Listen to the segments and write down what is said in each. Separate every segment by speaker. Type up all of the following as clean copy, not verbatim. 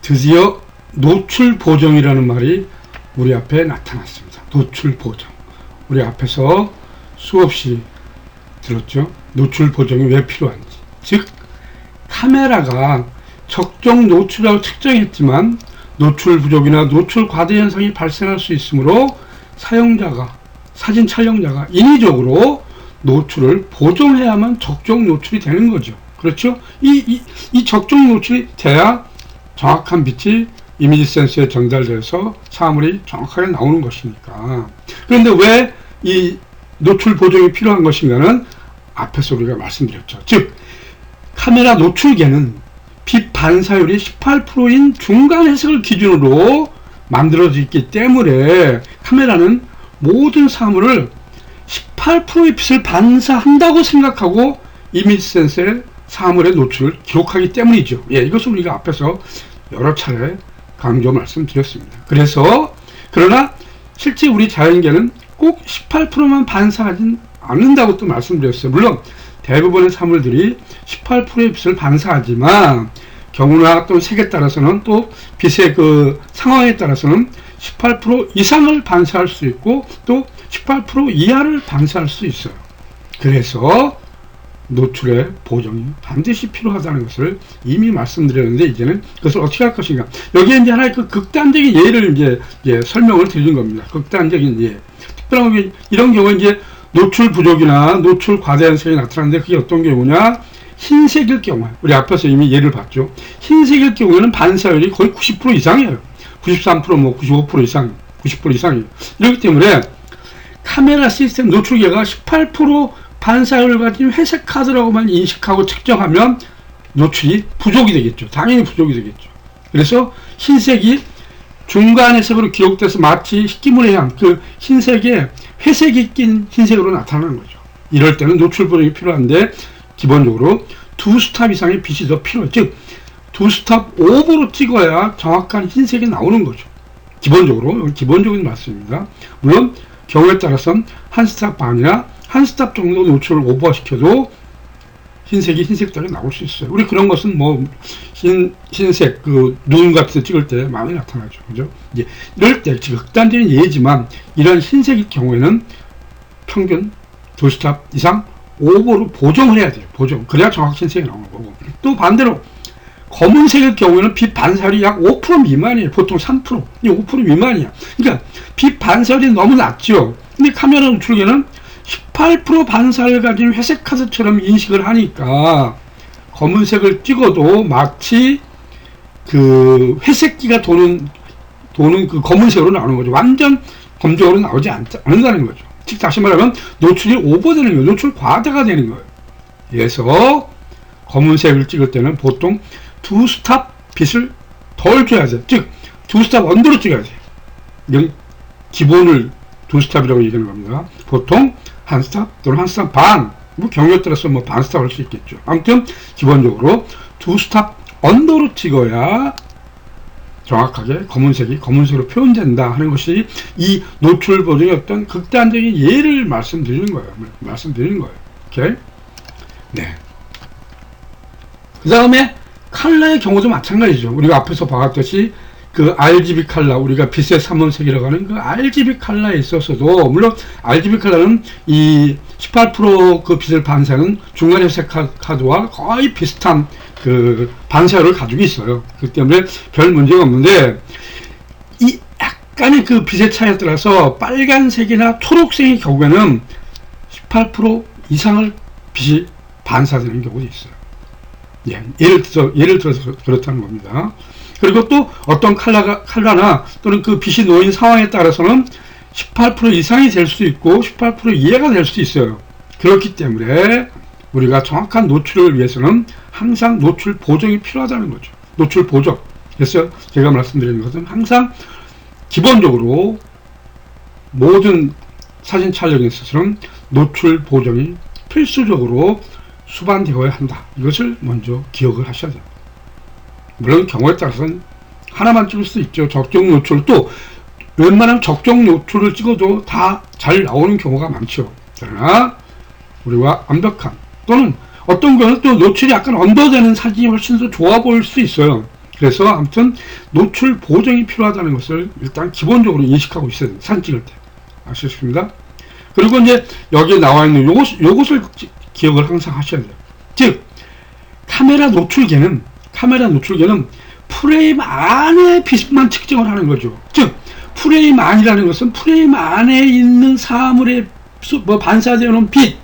Speaker 1: 드디어 노출 보정이라는 말이 우리 앞에 나타났습니다. 노출 보정. 우리 앞에서 수없이 들었죠. 노출 보정이 왜 필요한지. 즉 카메라가 적정 노출이라고 측정했지만 노출 부족이나 노출 과대 현상이 발생할 수 있으므로 사용자가, 사진 촬영자가 인위적으로 노출을 보정해야만 적정 노출이 되는 거죠. 그렇죠? 이 적정 노출이 돼야 정확한 빛이 이미지 센서에 전달돼서 사물이 정확하게 나오는 것이니까. 그런데 왜 이 노출 보정이 필요한 것인가는 앞에서 우리가 말씀드렸죠. 즉 카메라 노출계는 빛 반사율이 18%인 중간 해석을 기준으로 만들어져 있기 때문에 카메라는 모든 사물을 18%의 빛을 반사한다고 생각하고 이미지 센서에 사물의 노출을 기록하기 때문이죠. 예, 이것을 우리가 앞에서 여러 차례 강조 말씀드렸습니다. 그러나 실제 우리 자연계는 꼭 18%만 반사하진 않는다고 또 말씀드렸어요. 물론 대부분의 사물들이 18%의 빛을 반사하지만 경우나 또 색에 따라서는 또 빛의 그 상황에 따라서는 18% 이상을 반사할 수 있고 또 18% 이하를 반사할 수 있어요. 그래서 노출의 보정이 반드시 필요하다는 것을 이미 말씀드렸는데 이제는 그것을 어떻게 할 것인가. 여기에 이제 하나의 그 극단적인 예를 이제 설명을 드리는 겁니다. 극단적인 예. 특별하게 이런 경우에 이제 노출 부족이나 노출 과대 현상이 나타나는데 그게 어떤 경우냐. 흰색일 경우에 우리 앞에서 이미 예를 봤죠. 흰색일 경우에는 반사율이 거의 90% 이상이에요. 93% 뭐 95% 이상, 90% 이상이에요. 이렇기 때문에 카메라 시스템 노출계가 18% 반사율을 가진 회색 카드라고만 인식하고 측정하면 노출이 부족이 되겠죠. 당연히 부족이 되겠죠. 그래서 흰색이 중간 해석으로 기록돼서 마치 희귀물의 향, 그 흰색에 회색이 낀 흰색으로 나타나는 거죠. 이럴 때는 노출 보정이 필요한데 기본적으로 2스탑 이상의 빛이 더 필요해요. 즉 2스탑 오버로 찍어야 정확한 흰색이 나오는 거죠. 기본적으로 기본적인 말씀입니다. 물론 경우에 따라서는 한 스탑 반이나 한 스탑 정도 노출을 오버시켜도 흰색이 흰색대로 나올 수 있어요. 우리 그런 것은 뭐 흰색 그 눈 같은 데 찍을 때 많이 나타나죠. 그죠? 이제 이럴 때 극단적인 예지만 이런 흰색일 경우에는 평균 2스탑 이상 오버로 보정을 해야 돼요. 보정. 그래야 정확히 흰색이 나오는 거고. 또 반대로 검은색일 경우에는 빛 반사율이 약 5% 미만이에요. 보통 3%, 5% 미만이야. 그러니까 빛 반사율이 너무 낮죠. 근데 카메라 노출계는 18% 반사를 가진 회색 카드처럼 인식을 하니까 검은색을 찍어도 마치 그 회색기가 도는 그 검은색으로 나오는 거죠. 완전 검정으로 나오지 않는다는 거죠. 즉 다시 말하면 노출이 오버되는 거예요. 노출 과다가 되는 거예요. 그래서 검은색을 찍을 때는 보통 2스탑 빛을 덜 줘야 돼요. 즉 2스탑 언더로 찍어야 돼요. 이건 기본을 2스탑이라고 얘기하는 겁니다. 보통 한 스탑 또는 한 스탑 반, 뭐 경우에 따라서 뭐 반 스탑 할 수 있겠죠. 아무튼 기본적으로 2스탑 언더로 찍어야 정확하게 검은색이 검은색으로 표현된다 하는 것이 이 노출 보정의 어떤 극단적인 예를 말씀드리는 거예요. 오케이? 네. 그 다음에 컬러의 경우도 마찬가지죠. 우리가 앞에서 봐왔듯이 그 RGB 컬러, 우리가 빛의 삼원색이라고 하는 그 RGB 컬러에 있어서도, 물론 RGB 컬러는 이 18% 그 빛을 반사하는 중간 회색 카드와 거의 비슷한 그 반사율을 가지고 있어요. 그렇기 때문에 별 문제가 없는데, 이 약간의 그 빛의 차이에 따라서 빨간색이나 초록색의 경우에는 18% 이상을 빛이 반사되는 경우도 있어요. 예, 예를 들어서 그렇다는 겁니다. 그리고 또 어떤 컬러나 또는 그 빛이 놓인 상황에 따라서는 18% 이상이 될 수 있고 18% 이하가 될 수 있어요. 그렇기 때문에 우리가 정확한 노출을 위해서는 항상 노출 보정이 필요하다는 거죠. 노출 보정. 그래서 제가 말씀드리는 것은 항상 기본적으로 모든 사진 촬영에 있어서는 노출 보정이 필수적으로 수반되어야 한다. 이것을 먼저 기억을 하셔야 됩니다. 물론 경우에 따라서는 하나만 찍을 수 있죠. 적정 노출, 또 웬만하면 적정 노출을 찍어도 다 잘 나오는 경우가 많죠. 그러나 우리가 완벽한, 또는 어떤 경우는 또 노출이 약간 언더되는 사진이 훨씬 더 좋아 보일 수 있어요. 그래서 아무튼 노출 보정이 필요하다는 것을 일단 기본적으로 인식하고 있어야 됩니다. 사진 찍을 때. 아시겠습니다? 그리고 이제 여기에 나와 있는 요것을 기억을 항상 하셔야 돼요. 즉, 카메라 노출계는 프레임 안에 빛만 측정을 하는 거죠. 즉, 프레임 안이라는 것은 프레임 안에 있는 사물의 반사되어 놓은 빛,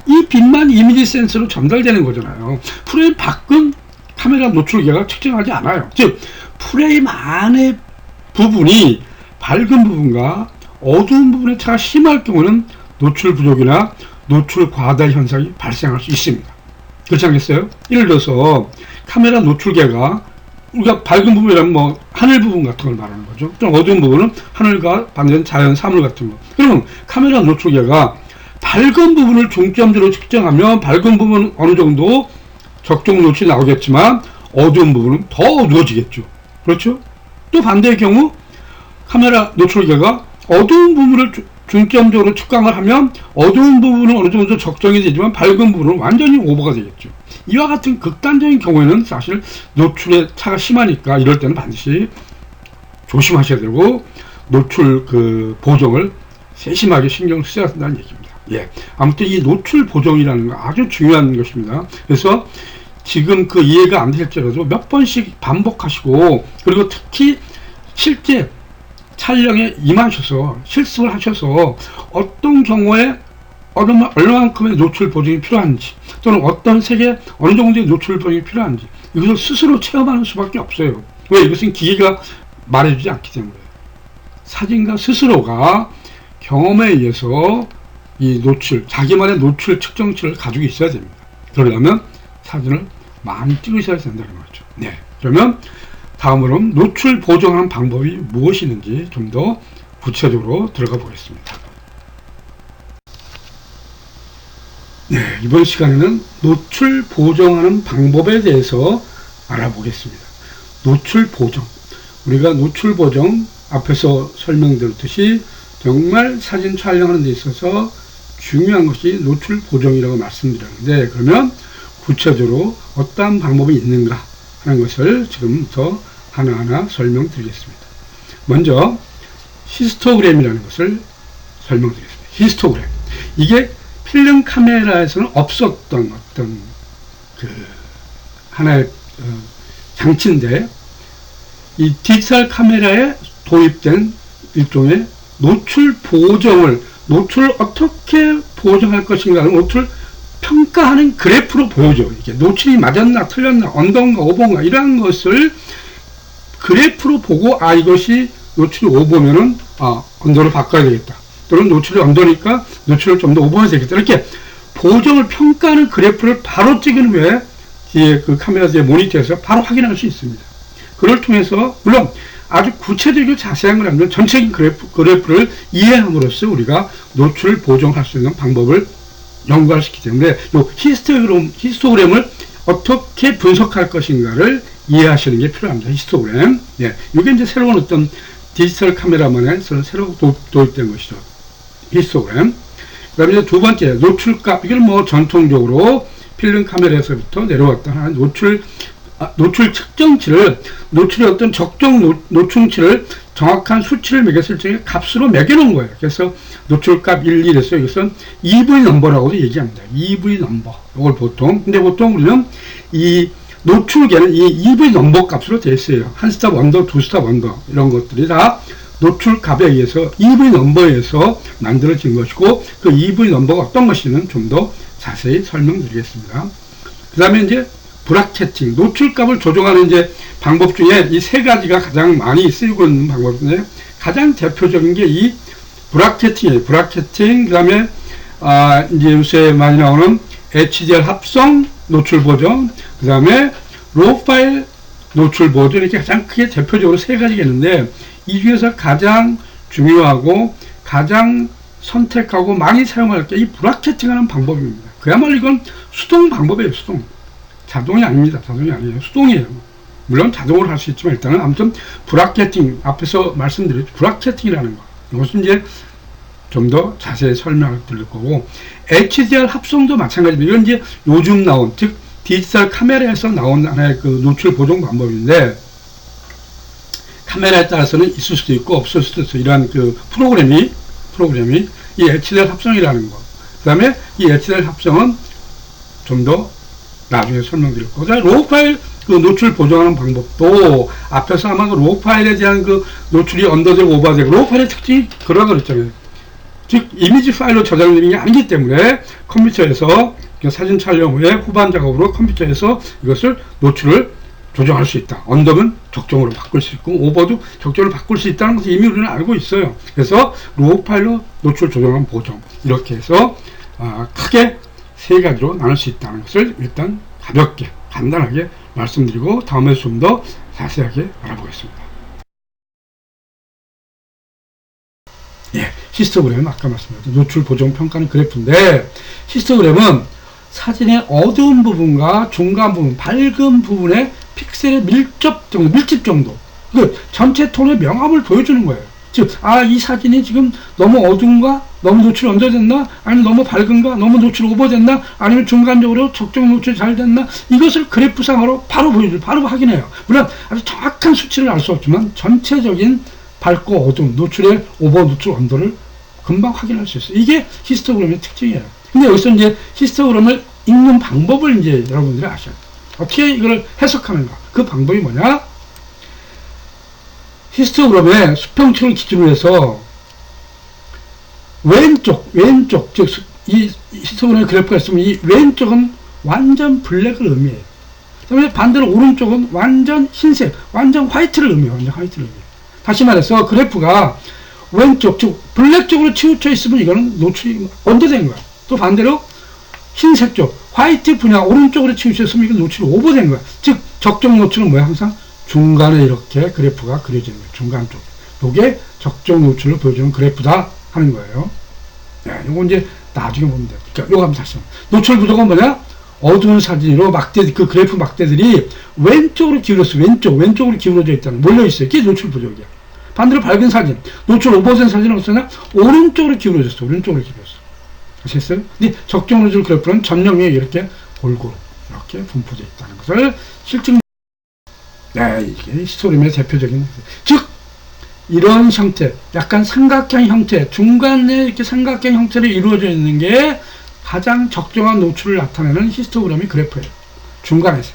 Speaker 1: 이 빛만 이미지 센서로 전달되는 거잖아요. 프레임 밖은 카메라 노출계가 측정하지 않아요. 즉, 프레임 안의 부분이 밝은 부분과 어두운 부분의 차가 심할 경우는 노출 부족이나 노출 과다 현상이 발생할 수 있습니다. 그렇지 않겠어요? 예를 들어서 카메라 노출계가 우리가 밝은 부분이라면 뭐 하늘 부분 같은 걸 말하는 거죠. 좀 어두운 부분은 하늘과 반대는 자연 사물 같은 거. 그러면 카메라 노출계가 밝은 부분을 중점적으로 측정하면 밝은 부분은 어느 정도 적정 노출이 나오겠지만 어두운 부분은 더 어두워지겠죠. 그렇죠? 또 반대의 경우 카메라 노출계가 어두운 부분을 중점적으로 측정을 하면 어두운 부분은 어느 정도 적정이 되지만 밝은 부분은 완전히 오버가 되겠죠. 이와 같은 극단적인 경우에는 사실 노출의 차가 심하니까 이럴 때는 반드시 조심하셔야 되고 노출 보정을 세심하게 신경 쓰셔야 한다는 얘기입니다. 예. 아무튼 이 노출 보정이라는 거 아주 중요한 것입니다. 그래서 지금 이해가 안 될지라도 몇 번씩 반복하시고, 그리고 특히 실제 촬영에 임하셔서 실습을 하셔서 어떤 경우에 얼마만큼의 노출 보정이 필요한지, 또는 어떤 색에 어느 정도의 노출 보정이 필요한지 이것을 스스로 체험하는 수밖에 없어요. 왜? 이것은 기계가 말해주지 않기 때문에. 사진가 스스로가 경험에 의해서 이 노출, 자기만의 노출 측정치를 가지고 있어야 됩니다. 그러려면 사진을 많이 찍으셔야 된다는 거죠. 네. 그러면 다음으로는 노출 보정하는 방법이 무엇이 있는지 좀 더 구체적으로 들어가 보겠습니다. 네, 이번 시간에는 노출 보정하는 방법에 대해서 알아보겠습니다. 노출 보정. 우리가 노출 보정 앞에서 설명드렸듯이 정말 사진 촬영하는 데 있어서 중요한 것이 노출 보정이라고 말씀드렸는데, 그러면 구체적으로 어떠한 방법이 있는가 하는 것을 지금부터 하나하나 설명드리겠습니다. 먼저 히스토그램이라는 것을 설명드리겠습니다. 히스토그램. 이게 필름 카메라에서는 없었던 어떤 하나의 장치인데, 이 디지털 카메라에 도입된 일종의 노출 노출을 어떻게 보정할 것인가, 노출 평가하는 그래프로 보여줘. 이게 노출이 맞았나 틀렸나 언더인가 오버인가 이러한 것을 그래프로 보고, 이것이 노출이 오버면은 언더로 바꿔야 되겠다, 또는 노출이 언더니까 노출을 좀 더 오버해야 되겠다, 이렇게 보정을 평가하는 그래프를 바로 찍은 후에 뒤에 카메라 뒤에 모니터에서 바로 확인할 수 있습니다. 그걸 통해서 물론 아주 구체적이고 자세한 건 아니면 전체적인 그래프를 이해함으로써 우리가 노출을 보정할 수 있는 방법을 연구할 수 있기 때문에 이 히스토그램을 어떻게 분석할 것인가를 이해하시는 게 필요합니다. 히스토그램. 예. 이게 이제 새로운 어떤 디지털 카메라만에 새로 도입된 것이죠. 히스토그램. 그 다음에 이제 두 번째, 노출값. 이걸 전통적으로 필름 카메라에서부터 내려왔던 하나의 노출 측정치를, 노출의 어떤 적정 노출치를 정확한 수치를 매겼을 때 값으로 매겨놓은 거예요. 그래서 노출값 1, 2에서 이것은 EV 넘버라고도 얘기합니다. EV 넘버. 이걸 근데 보통 우리는 이 노출계는 이 EV 넘버 값으로 되어 있어요. 한 스탑 언더, 두 스탑 언더, 이런 것들이 다 노출값에 의해서 EV 넘버에서 만들어진 것이고, 그 EV 넘버가 어떤 것인지는 좀 더 자세히 설명드리겠습니다. 그 다음에 이제 브라켓팅, 노출값을 조정하는 이제 방법 중에 이 세 가지가 가장 많이 쓰이고 있는 방법인데, 가장 대표적인 게 이 브라켓팅이에요. 브라켓팅, 그 다음에 이제 요새 많이 나오는 HDR 합성 노출 보정, 그 다음에 로우 파일 노출 보정, 이렇게 가장 크게 대표적으로 세 가지가 있는데, 이 중에서 가장 중요하고 가장 선택하고 많이 사용할 게 이 브라켓팅하는 방법입니다. 그야말로 이건 수동 방법이에요. 수동. 자동이 아닙니다. 자동이 아니에요. 수동이에요. 물론 자동으로 할 수 있지만 일단은 아무튼 브라켓팅, 앞에서 말씀드렸죠. 브라켓팅이라는 거. 이것은 이제 좀 더 자세히 설명을 드릴 거고, HDR 합성도 마찬가지입니다. 이건 이제 요즘 나온, 즉 디지털 카메라에서 나온 하나의 노출 보정 방법인데, 카메라에 따라서는 있을 수도 있고 없을 수도 있어. 이러한 그 프로그램이 이 HDR 합성이라는 거. 그 다음에 이 HDR 합성은 좀 더 나중에 설명드릴 거고. 로우 파일 그 노출 보정하는 방법도 앞에서 아마 그 로우 파일에 대한 그 노출이 언더되고 오버되고, 로우 파일의 특징이 그러라 그랬잖아요. 즉 이미지 파일로 저장되는 게 아니기 때문에 컴퓨터에서 사진 촬영 후에 후반 작업으로 컴퓨터에서 이것을 노출을 조정할 수 있다. 언더는 적정으로 바꿀 수 있고 오버도 적정으로 바꿀 수 있다는 것을 이미 우리는 알고 있어요. 그래서 로우 파일로 노출 조정한 보정, 이렇게 해서 크게 세 가지로 나눌 수 있다는 것을 일단 가볍게 간단하게 말씀드리고 다음에 좀 더 자세하게 알아보겠습니다. 예, 히스토그램은 아까 말씀드렸던 노출 보정 평가는 그래프인데, 히스토그램은 사진의 어두운 부분과 중간 부분, 밝은 부분의 픽셀의 밀집 정도, 그 전체 톤의 명암을 보여주는 거예요. 즉, 이 사진이 지금 너무 어두운가? 너무 노출 언더됐나? 아니면 너무 밝은가? 너무 노출 오버됐나? 아니면 중간적으로 적정 노출이 잘 됐나? 이것을 그래프상으로 바로 바로 확인해요. 물론 아주 정확한 수치를 알 수 없지만 전체적인 밝고 어두운 노출의 오버, 노출, 언더를 금방 확인할 수 있어요. 이게 히스토그램의 특징이에요. 근데 여기서 이제 히스토그램을 읽는 방법을 이제 여러분들이 아셔야 돼요. 어떻게 이걸 해석하는가? 그 방법이 뭐냐? 히스토그램의 수평축을 기준으로 해서 왼쪽, 즉, 이 히스토그램의 그래프가 있으면 이 왼쪽은 완전 블랙을 의미해요. 그 다음에 반대로 오른쪽은 완전 흰색, 완전 화이트를 의미해요. 다시 말해서 그래프가 왼쪽, 즉, 블랙 쪽으로 치우쳐 있으면 이거는 노출이 언더된 거야. 또 반대로 흰색 쪽, 화이트 분야 오른쪽으로 치우쳐 있으면 이건 노출이 오버된 거야. 즉, 적정 노출은 뭐야? 항상 중간에 이렇게 그래프가 그려지는 거예요. 중간 쪽. 요게 적정 노출을 보여주는 그래프다 하는 거예요. 네, 요거 이제 나중에 보면 돼요. 그러니까 요거 한번 다시. 노출 구도가 뭐냐? 어두운 사진으로 그 그래프 막대들이 왼쪽으로 기울었어. 왼쪽으로 기울어져 있다는, 몰려있어요. 이게 노출 부족이야. 반대로 밝은 사진, 노출 오버된 사진은 어떠냐? 오른쪽으로 기울어졌어. 아시겠어요? 근데 적정 노출 그래프는 전형에 이렇게 골고루 이렇게 분포되어 있다는 것을 실증. 네, 이게 히스토그램의 대표적인, 즉, 이런 형태, 약간 삼각형 형태, 중간에 이렇게 삼각형 형태로 이루어져 있는 게 가장 적정한 노출을 나타내는 히스토그램의 그래프예요. 중간에서.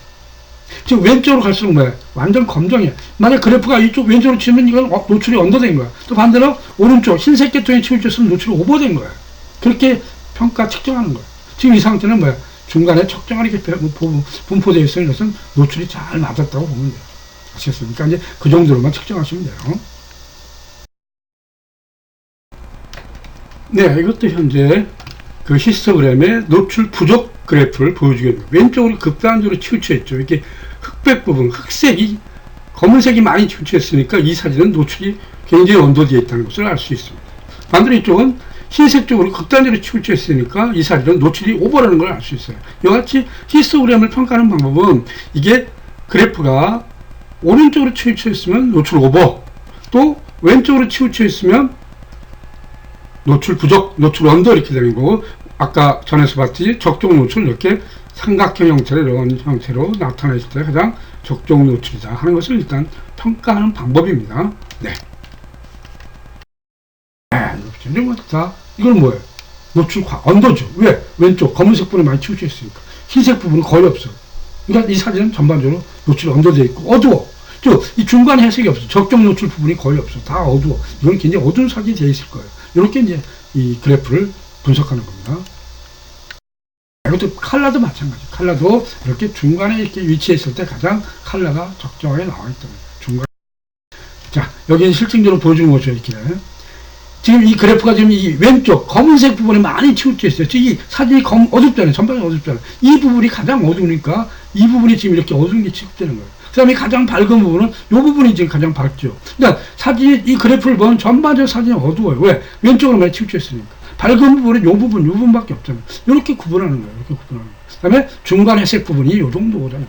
Speaker 1: 즉, 왼쪽으로 갈수록 뭐야? 완전 검정이야. 만약 그래프가 이쪽 왼쪽으로 치면 이건 노출이 언더된 거야. 또 반대로 오른쪽, 흰색 계통에 치우쳤으면 노출이 오버된 거야. 그렇게 평가 측정하는 거야. 지금 이 상태는 뭐야? 중간에 적정하게 분포되어 있으는 것은 노출이 잘 맞았다고 보면 돼요. 아시겠습니까? 이제 그 정도로만 측정하시면 돼요. 네, 이것도 현재 그 히스토그램의 노출 부족 그래프를 보여주겠습니다. 왼쪽으로 극단적으로 치우쳐 있죠. 이렇게 흑백 부분, 흑색이, 검은색이 많이 치우쳐 있으니까 이 사진은 노출이 굉장히 언더되어 있다는 것을 알 수 있습니다. 반대로 이쪽은 흰색 쪽으로 극단적으로 치우쳐 있으니까 이 사진은 노출이 오버라는 걸 알 수 있어요. 이와 같이 히스토그램을 평가하는 방법은 이게 그래프가 오른쪽으로 치우쳐 있으면 노출 오버, 또 왼쪽으로 치우쳐 있으면 노출 부족, 노출 언더 이렇게 되는 거고, 아까 전에서 봤듯이 적정 노출 이렇게 삼각형 형태로 이런 형태로 나타냈을 때 가장 적정 노출이다 하는 것을 일단 평가하는 방법입니다. 네. 이건 뭐예요? 노출 언더죠. 왜? 왼쪽 검은색 부분이 많이 치우쳐 있으니까. 흰색 부분은 거의 없어. 그러니까 이 사진은 전반적으로 노출이 언더되어 있고 어두워. 이 중간에 해석이 없어. 적정 노출 부분이 거의 없어. 다 어두워. 이건 굉장히 어두운 사진이 되어 있을 거예요. 이렇게 이제 이 그래프를 분석하는 겁니다. 이것도 컬러도 마찬가지. 컬러도 이렇게 중간에 이렇게 위치했을 때 가장 컬러가 적정하게 나와 있다는 거예요. 중간. 자, 여기는 실증적으로 보여주는 거죠. 이렇게. 지금 이 그래프가 지금 이 왼쪽 검은색 부분에 많이 치우쳐 있어요. 지금 이 사진이 어둡잖아요. 전반이 어둡잖아요. 이 부분이 가장 어두우니까 이 부분이 지금 이렇게 어두운 게 취급되는 거예요. 그 다음에 가장 밝은 부분은 이 부분이 지금 가장 밝죠. 그러니까 사진이, 이 그래프를 보면 전반적으로 사진이 어두워요. 왜? 왼쪽으로 많이 치우쳐 있으니까. 밝은 부분은 이 부분밖에 없잖아요. 이렇게 구분하는 거예요. 그 다음에 중간 회색 부분이 이 정도잖아요.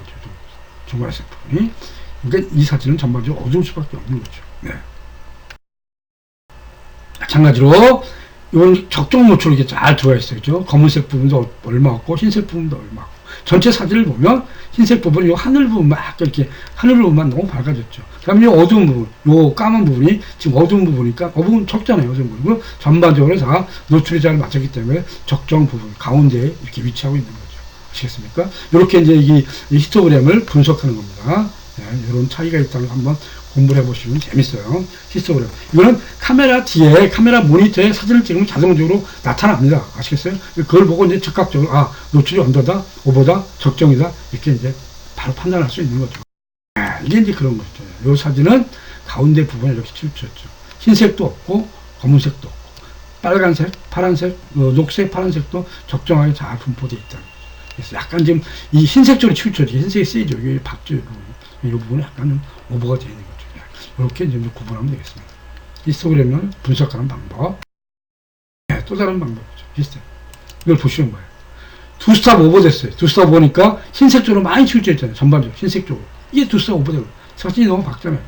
Speaker 1: 중간 회색 부분이. 그러니까 이 사진은 전반적으로 어두울 수밖에 없는 거죠. 네. 마찬가지로 이건 적정 노출이 이렇게 잘 들어와 있어요. 그죠? 검은색 부분도 얼마 없고 흰색 부분도 얼마 없고 전체 사진을 보면 흰색 부분이 요 하늘 부분 막 이렇게 하늘 부분만 너무 밝아졌죠. 그다음에 요 어두운 부분, 요 까만 부분이 지금 어두운 부분이니까 부분 적잖아요. 어두운 부분. 전반적으로 다 노출이 잘 맞았기 때문에 적정 부분 가운데에 이렇게 위치하고 있는 거죠. 아시겠습니까? 이렇게 이제 이 히스토그램을 분석하는 겁니다. 네, 이런 차이가 있다는 거 한번 공부를 해보시면 재밌어요. 히스토그램. 이거는 카메라 뒤에, 카메라 모니터에 사진을 찍으면 자동적으로 나타납니다. 아시겠어요? 그걸 보고 이제 즉각적으로, 아, 노출이 언더다, 오버다, 적정이다, 이렇게 이제 바로 판단할 수 있는 거죠. 이게 이제 그런 거죠. 이 사진은 가운데 부분에 이렇게 치우쳤죠. 흰색도 없고, 검은색도 없고, 빨간색, 파란색, 녹색, 파란색도 적정하게 잘 분포되어 있다. 그래서 약간 지금 이 흰색 쪽으로 치우쳐져. 흰색이 세죠. 이게 박죠. 이 부분이 약간 좀 오버가 되어 있는 거죠. 이렇게 이제 구분하면 되겠습니다. 히스토그램을 분석하는 방법. 네, 또 다른 방법이죠. 비슷해요. 이걸 보시는 거예요. 두 스탑 오버 됐어요. 두 스탑 오니까 흰색 쪽으로 많이 치우쳐 있잖아요. 전반적으로 흰색 쪽으로. 이게 두 스탑 오버 되고 사진이 너무 밝잖아요.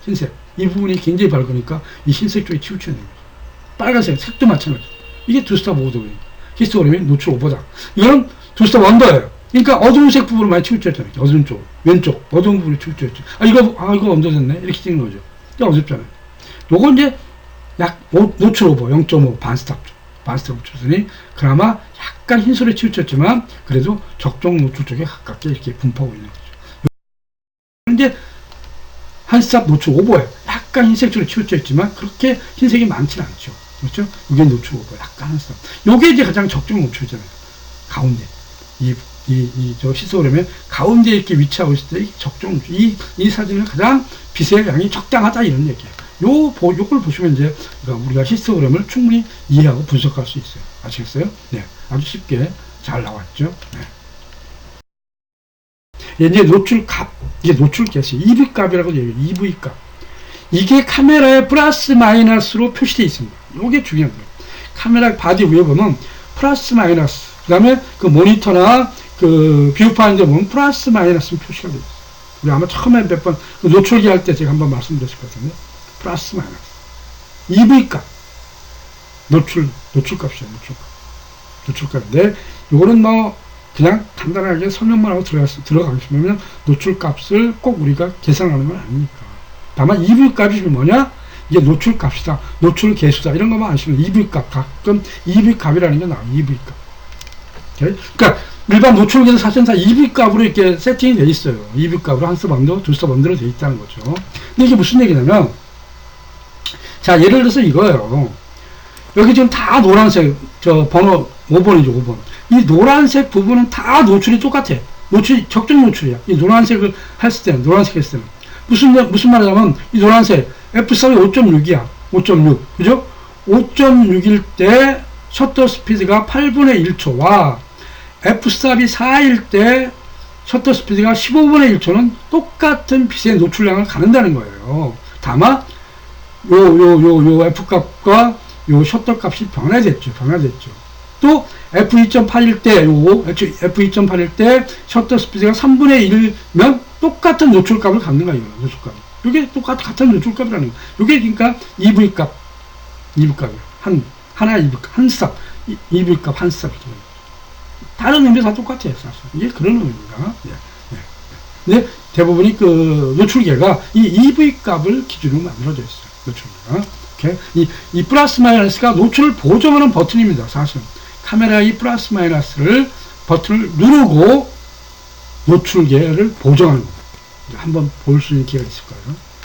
Speaker 1: 흰색. 이 부분이 굉장히 밝으니까 이 흰색 쪽에 치우쳐 있는 거죠. 빨간색, 색도 마찬가지. 이게 두 스탑 오버 되고 히스토그램이 노출 오버다. 이건 두 스탑 언더예요. 그러니까 어두운 색 부분을 많이 치우쳤잖아요. 어두운 쪽, 왼쪽, 어두운 부분을 치우쳤죠. 이거 언더 됐네. 이렇게 찍는 거죠. 이게 어둡잖아요. 요거 이제 약 노출 오버 0.5 반스탑 쪽. 반스탑 쳤으니 그나마 약간 흰솔에 치우쳤지만 그래도 적정 노출 쪽에 가깝게 이렇게 분포하고 있는 거죠. 이제 한 스탑 노출 오버예요. 약간 흰색 쪽으로 치우쳐 있지만 그렇게 흰색이 많지는 않죠. 그렇죠? 이게 노출 오버 약간 한 스탑. 요게 이제 가장 적정 노출이잖아요. 가운데. 저 히스토그램에 가운데 이렇게 위치하고 있을 때 적정, 이 사진은 가장 빛의 양이 적당하다 이런 얘기예요. 요걸 보시면 이제 우리가 히스토그램을 충분히 이해하고 분석할 수 있어요. 아시겠어요? 네. 아주 쉽게 잘 나왔죠. 네. 이제 노출값, 이게 노출값이 EV 값이라고 얘기해요. EV 값. 이게 카메라의 플러스 마이너스로 표시되어 있습니다. 요게 중요한 거예요. 카메라 바디 위에 보면 플러스 마이너스, 그 다음에 그 모니터나 그 뷰파인더에 보면 플러스 마이너스 표시가 되어 있어요. 우리 아마 처음에 몇 번 노출기 할 때 제가 한번 말씀드렸을 것 같은데 플러스 마이너스 EV 값 노출값이죠. 노출값인데 요거는 뭐 그냥 간단하게 설명만 하고 들어가겠으면 노출값을 꼭 우리가 계산하는 건 아니니까. 다만 EV 값이 뭐냐? 이게 노출값이다, 노출 계수다 이런 것만 아시면 EV 값, 가끔 EV 값이라는 게 나와요. EV 값. 그러니까 일반 노출기는 사실은 다 EV 값으로 이렇게 세팅이 되어 있어요. EV 값으로 한 스텝 언더, 두 스텝 언더로 되어 있다는 거죠. 근데 이게 무슨 얘기냐면, 자, 예를 들어서 이거예요. 여기 지금 다 노란색, 번호 5번이죠, 5번. 이 노란색 부분은 다 노출이 똑같아. 적정 노출이야. 이 노란색을 했을 때는, 무슨 말이냐면, 이 노란색, f-값이 5.6이야. 5.6. 그죠? 5.6일 때, 셔터 스피드가 8분의 1초와, f-값이 4일 때, 셔터 스피드가 15분의 1초는 똑같은 빛의 노출량을 가는다는 거예요. 다만, 요 f-값과 요 셔터 값이 변화됐죠. 또, f2.8일 때, f2.8일 때, 셔터 스피드가 3분의 1면 똑같은 노출값을 갖는 거예요. 노출값. 이게 같은 노출값이라는 거예요. 이게 그러니까 EV값. 하나 EV값. 한 스탑. EV값 한 스탑. 다른 의미 다 똑같아요. 사실. 이게 그런 의미입니다. 근데 대부분이 그 노출계가 이 EV값을 기준으로 만들어져 있어요. 노출계가. 이 플러스 마이너스가 노출을 보정하는 버튼입니다. 사실. 카메라 이 플러스 마이너스를 버튼을 누르고 노출계를 보정하는 겁니다. 한번 볼 수 있는 기회가 있을 거예요.